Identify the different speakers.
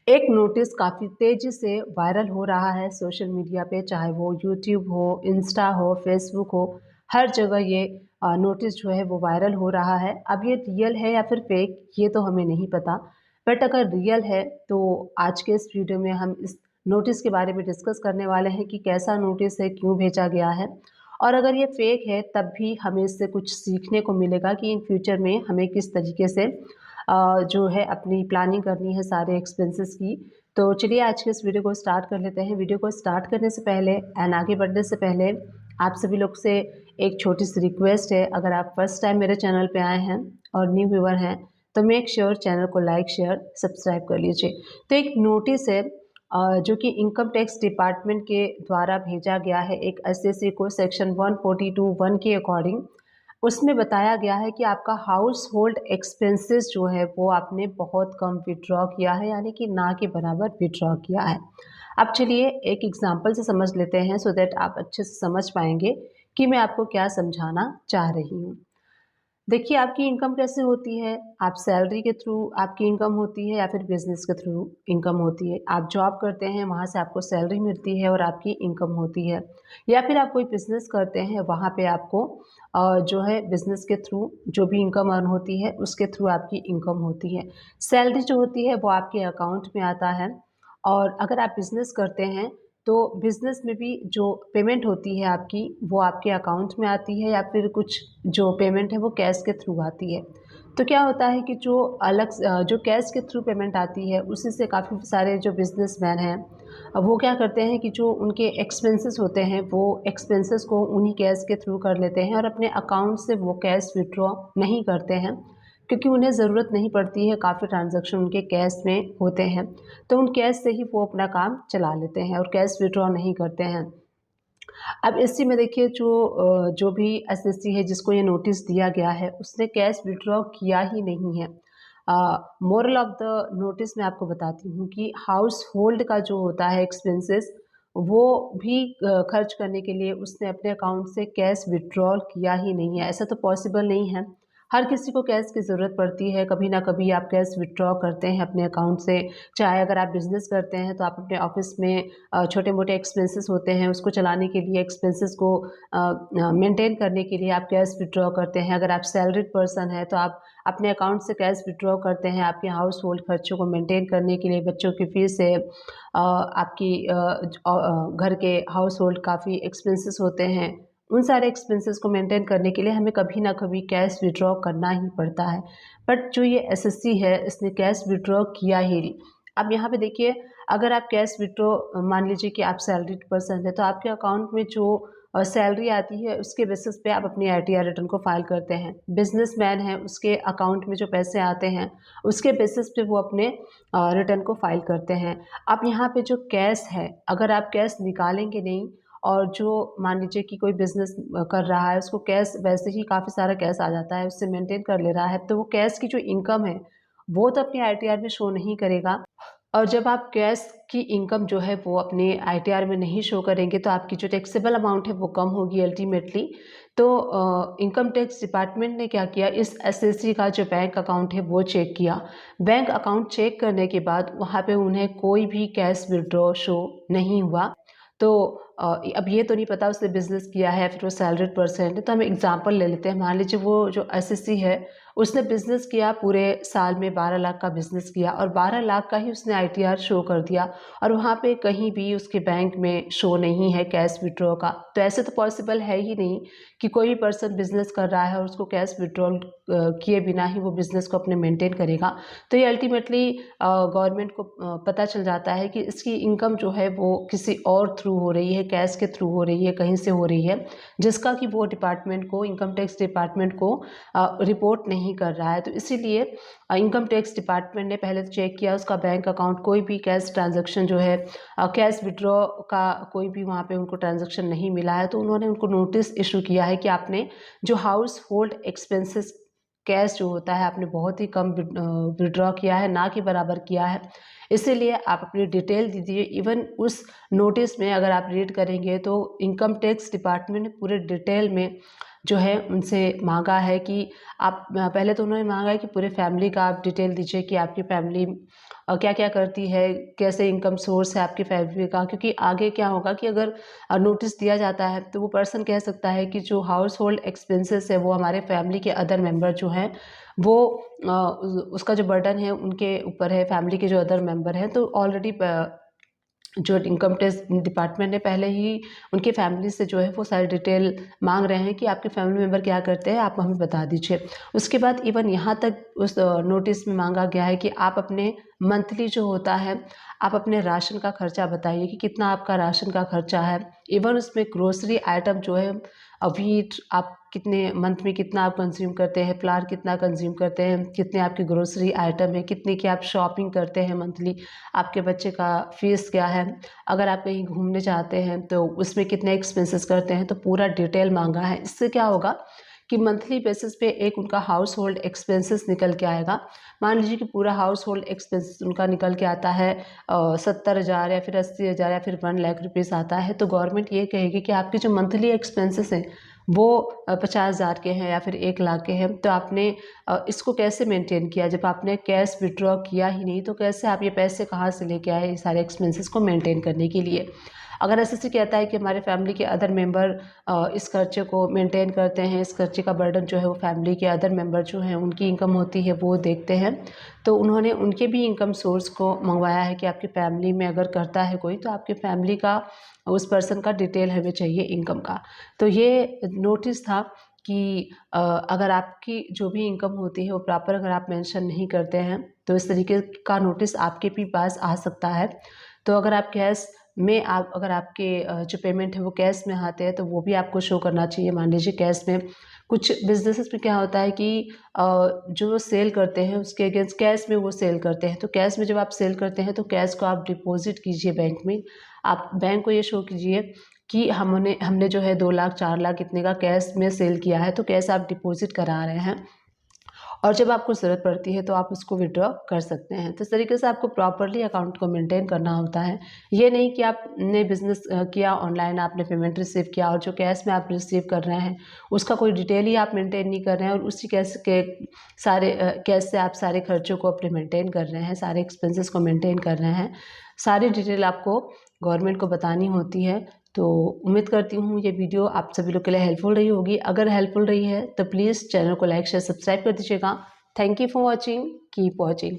Speaker 1: एक नोटिस काफ़ी तेज़ी से वायरल हो रहा है सोशल मीडिया पे, चाहे वो यूट्यूब हो, इंस्टा हो, फेसबुक हो, हर जगह ये नोटिस जो है वो वायरल हो रहा है। अब ये रियल है या फिर फेक, ये तो हमें नहीं पता। बट अगर रियल है तो आज के इस वीडियो में हम इस नोटिस के बारे में डिस्कस करने वाले हैं कि कैसा नोटिस है, क्यों भेजा गया है, और अगर ये फेक है तब भी हमें इससे कुछ सीखने को मिलेगा कि इन फ्यूचर में हमें किस तरीके से जो है अपनी प्लानिंग करनी है सारे एक्सपेंसेस की। तो चलिए आज के इस वीडियो को स्टार्ट कर लेते हैं। वीडियो को स्टार्ट करने से पहले एंड आगे बढ़ने से पहले आप सभी लोग से एक छोटी सी रिक्वेस्ट है, अगर आप फर्स्ट टाइम मेरे चैनल पे आए हैं और न्यू व्यूअर हैं तो मेक श्योर चैनल को लाइक शेयर सब्सक्राइब कर लीजिए। तो एक नोटिस है जो कि इनकम टैक्स डिपार्टमेंट के द्वारा भेजा गया है एक एसएससी को सेक्शन 142(1) के अकॉर्डिंग। उसमें बताया गया है कि आपका हाउस होल्ड एक्सपेंसेस जो है वो आपने बहुत कम विड्रॉ किया है, यानी कि ना के बराबर विड्रॉ किया है। अब चलिए एक एग्जांपल से समझ लेते हैं सो दैट आप अच्छे से समझ पाएंगे कि मैं आपको क्या समझाना चाह रही हूँ। देखिए आपकी इनकम कैसे होती है, आप सैलरी के थ्रू आपकी इनकम होती है या फिर बिजनेस के थ्रू इनकम होती है। आप जॉब करते हैं, वहाँ से आपको सैलरी मिलती है और आपकी इनकम होती है, या फिर आप कोई बिजनेस करते हैं, वहाँ पे आपको जो है बिजनेस के थ्रू जो भी इनकम अर्न होती है उसके थ्रू आपकी इनकम होती है। सैलरी जो होती है वो आपके अकाउंट में आता है, और अगर आप बिजनेस करते हैं तो बिज़नेस में भी जो पेमेंट होती है आपकी वो आपके अकाउंट में आती है, या फिर कुछ जो पेमेंट है वो कैश के थ्रू आती है। तो क्या होता है कि जो कैश के थ्रू पेमेंट आती है उसी से काफ़ी सारे जो बिज़नेसमैन हैं वो क्या करते हैं कि जो उनके एक्सपेंसेस होते हैं वो एक्सपेंसेस को उन्हीं कैश के थ्रू कर लेते हैं और अपने अकाउंट से वो कैश विड्रॉ नहीं करते हैं, क्योंकि उन्हें ज़रूरत नहीं पड़ती है। काफ़ी ट्रांजैक्शन उनके कैश में होते हैं, तो उन कैश से ही वो अपना काम चला लेते हैं और कैश विड्रॉ नहीं करते हैं। अब इसी में देखिए जो भी एसएससी है जिसको ये नोटिस दिया गया है उसने कैश विड्रॉ किया ही नहीं है। मोरल ऑफ द नोटिस मैं आपको बताती हूँ कि हाउस होल्ड का जो होता है एक्सपेंसेस वो भी खर्च करने के लिए उसने अपने अकाउंट से कैश विड्रॉल किया ही नहीं है। ऐसा तो पॉसिबल नहीं है। हर किसी को कैश की ज़रूरत पड़ती है, कभी ना कभी आप कैश विड्रॉ करते हैं अपने अकाउंट से। चाहे अगर आप बिज़नेस करते हैं तो आप अपने ऑफ़िस में छोटे-मोटे एक्सपेंसेस होते हैं, उसको चलाने के लिए, एक्सपेंसेस को मेंटेन करने के लिए आप कैश विड्रॉ करते हैं। अगर आप सैलरीड पर्सन हैं तो आप अपने अकाउंट से कैश विड्रॉ करते हैं आपके हाउस होल्ड खर्चों को मेंटेन करने के लिए। बच्चों की फ़ीस है, आपकी घर के हाउस होल्ड काफ़ी एक्सपेंसेस होते हैं, उन सारे एक्सपेंसेस को मेंटेन करने के लिए हमें कभी ना कभी कैश विड्रॉ करना ही पड़ता है। बट जो ये एसएससी है इसने कैश विड्रॉ किया ही नहीं। अब यहाँ पे देखिए, अगर आप कैश विड्रॉ मान लीजिए कि आप सैलरीड पर्सन है तो आपके अकाउंट में जो सैलरी आती है उसके बेसिस पे आप अपनी आईटीआर रिटर्न को फाइल करते हैं। बिजनेसमैन है उसके अकाउंट में जो पैसे आते हैं उसके बेसिस पे वो अपने रिटर्न को फाइल करते हैं। अब यहाँ पे जो कैश है, अगर आप कैश निकालेंगे नहीं, और जो मान लीजिए कि कोई बिज़नेस कर रहा है उसको कैश वैसे ही काफ़ी सारा कैश आ जाता है, उससे मेंटेन कर ले रहा है, तो वो कैश की जो इनकम है वो तो अपनी आईटीआर में शो नहीं करेगा। और जब आप कैश की इनकम जो है वो अपने आईटीआर में नहीं शो करेंगे तो आपकी जो टैक्सेबल अमाउंट है वो कम होगी अल्टीमेटली। तो इनकम टैक्स डिपार्टमेंट ने क्या किया, इस एसएससी का जो बैंक अकाउंट है वो चेक किया। बैंक अकाउंट चेक करने के बाद वहाँ पे उन्हें कोई भी कैश विड्रॉ शो नहीं हुआ। तो अब ये तो नहीं पता उसने बिज़नेस किया है फिर वो सैलरीड पर्सन है। तो हम एग्जांपल ले लेते हैं, मान लीजिए वो जो एसएससी है उसने बिज़नेस किया, पूरे साल में 12 लाख का बिज़नेस किया और 12 लाख का ही उसने आईटीआर शो कर दिया, और वहाँ पे कहीं भी उसके बैंक में शो नहीं है कैश विड्रॉ का। तो ऐसे तो पॉसिबल है ही नहीं कि कोई भी पर्सन बिज़नेस कर रहा है और उसको कैश विड्रॉल किए बिना ही वो बिज़नेस को अपने मेंटेन करेगा। तो ये अल्टीमेटली गवर्नमेंट को पता चल जाता है कि इसकी इनकम जो है वो किसी और थ्रू हो रही है, कैश के थ्रू हो रही है, कहीं से हो रही है, जिसका कि वो डिपार्टमेंट को, इनकम टैक्स डिपार्टमेंट को रिपोर्ट नहीं कर रहा है। तो इसीलिए इनकम टैक्स डिपार्टमेंट ने पहले तो चेक किया उसका बैंक अकाउंट, कोई भी कैश ट्रांजैक्शन जो है कैश विड्रॉ का कोई भी वहाँ पे उनको ट्रांजैक्शन नहीं मिला है। तो उन्होंने उनको नोटिस इशू किया है कि आपने जो हाउस होल्ड एक्सपेंसेस कैश जो होता है आपने बहुत ही कम विड्रॉ किया है, ना के बराबर किया है। इसीलिए आप अपनी डिटेल दीजिए। इवन उस नोटिस में अगर आप रीड करेंगे तो इनकम टैक्स डिपार्टमेंट ने पूरे डिटेल में जो है उनसे मांगा है कि आप पहले तो उन्होंने मांगा है कि पूरे फैमिली का आप डिटेल दीजिए कि आपकी फैमिली क्या क्या करती है, कैसे इनकम सोर्स है आपकी फैमिली का। क्योंकि आगे क्या होगा कि अगर नोटिस दिया जाता है तो वो पर्सन कह सकता है कि जो हाउस होल्ड एक्सपेंसेस है वो हमारे फैमिली के अदर मेंबर जो हैं वो उसका जो बर्डन है उनके ऊपर है, फैमिली के जो अदर मेंबर हैं। तो ऑलरेडी जो इनकम टैक्स डिपार्टमेंट ने पहले ही उनके फैमिली से जो है वो सारी डिटेल मांग रहे हैं कि आपके फैमिली मेम्बर क्या करते हैं, आप हमें बता दीजिए। उसके बाद इवन यहाँ तक उस नोटिस में मांगा गया है कि आप अपने मंथली जो होता है आप अपने राशन का खर्चा बताइए कि कितना आपका राशन का खर्चा है। इवन उसमें ग्रोसरी आइटम जो है व्हीट आप कितने मंथ में कितना आप कंज्यूम करते हैं, फ्लावर कितना कंज्यूम करते हैं, कितने आपकी ग्रोसरी आइटम है, कितने की आप शॉपिंग करते हैं मंथली, आपके बच्चे का फीस क्या है, अगर आप कहीं घूमने जाते हैं तो उसमें कितने एक्सपेंसेस करते हैं, तो पूरा डिटेल मांगा है। इससे क्या होगा कि मंथली बेसिस पे एक उनका हाउस होल्ड एक्सपेंसेस निकल के आएगा। मान लीजिए कि पूरा हाउस होल्ड एक्सपेंसेस उनका निकल के आता है 70,000 या फिर 80,000 या फिर 1 लाख रुपीज़ आता है, तो गवर्नमेंट ये कहेगी कि आपके जो मंथली एक्सपेंसेस हैं वो 50,000 के हैं या फिर 1 लाख के हैं, तो आपने इसको कैसे मेंटेन किया? जब आपने कैश विड्रॉ किया ही नहीं तो कैसे आप ये पैसे कहाँ से लेके आए ये सारे एक्सपेंसेस को मेंटेन करने के लिए? अगर एसएससी कहता है कि हमारे फैमिली के अदर मेंबर इस खर्चे को मेंटेन करते हैं, इस खर्चे का बर्डन जो है वो फैमिली के अदर मेंबर जो हैं उनकी इनकम होती है वो देखते हैं, तो उन्होंने उनके भी इनकम सोर्स को मंगवाया है कि आपकी फैमिली में अगर करता है कोई तो आपकी फैमिली का उस पर्सन का डिटेल हमें चाहिए इनकम का। तो ये नोटिस था कि अगर आपकी जो भी इनकम होती है वो प्रॉपर अगर आप मेंशन नहीं करते हैं तो इस तरीके का नोटिस आपके भी पास आ सकता है। तो अगर आप कैश में आप अगर आपके जो पेमेंट है वो कैश में आते हैं तो वो भी आपको शो करना चाहिए। मान लीजिए कैश में कुछ बिजनेसेस में क्या होता है कि जो सेल करते हैं उसके अगेंस्ट कैश में वो सेल करते हैं, तो कैश में जब आप सेल करते हैं तो कैश को आप डिपॉजिट कीजिए बैंक में। आप बैंक को ये शो कीजिए कि हमने जो है 2 लाख 4 लाख इतने का कैश में सेल किया है, तो कैश आप डिपॉजिट करा रहे हैं और जब आपको ज़रूरत पड़ती है तो आप उसको विड्रॉ कर सकते हैं। तो इस तरीके से आपको प्रॉपर्ली अकाउंट को मेंटेन करना होता है। ये नहीं कि आपने बिज़नेस किया ऑनलाइन, आपने पेमेंट रिसीव किया और जो कैश में आप रिसीव कर रहे हैं उसका कोई डिटेल ही आप मेंटेन नहीं कर रहे हैं और उसी कैश के सारे कैश से आप सारे खर्चों को अपने मेंटेन कर रहे हैं, सारे एक्सपेंसेस को मेंटेन कर रहे हैं। सारी डिटेल आपको गवर्नमेंट को बतानी होती है। तो उम्मीद करती हूँ ये वीडियो आप सभी लोग के लिए हेल्पफुल रही होगी। अगर हेल्पफुल रही है तो प्लीज़ चैनल को लाइक शेयर सब्सक्राइब कर दीजिएगा। Thank you for watching, keep watching.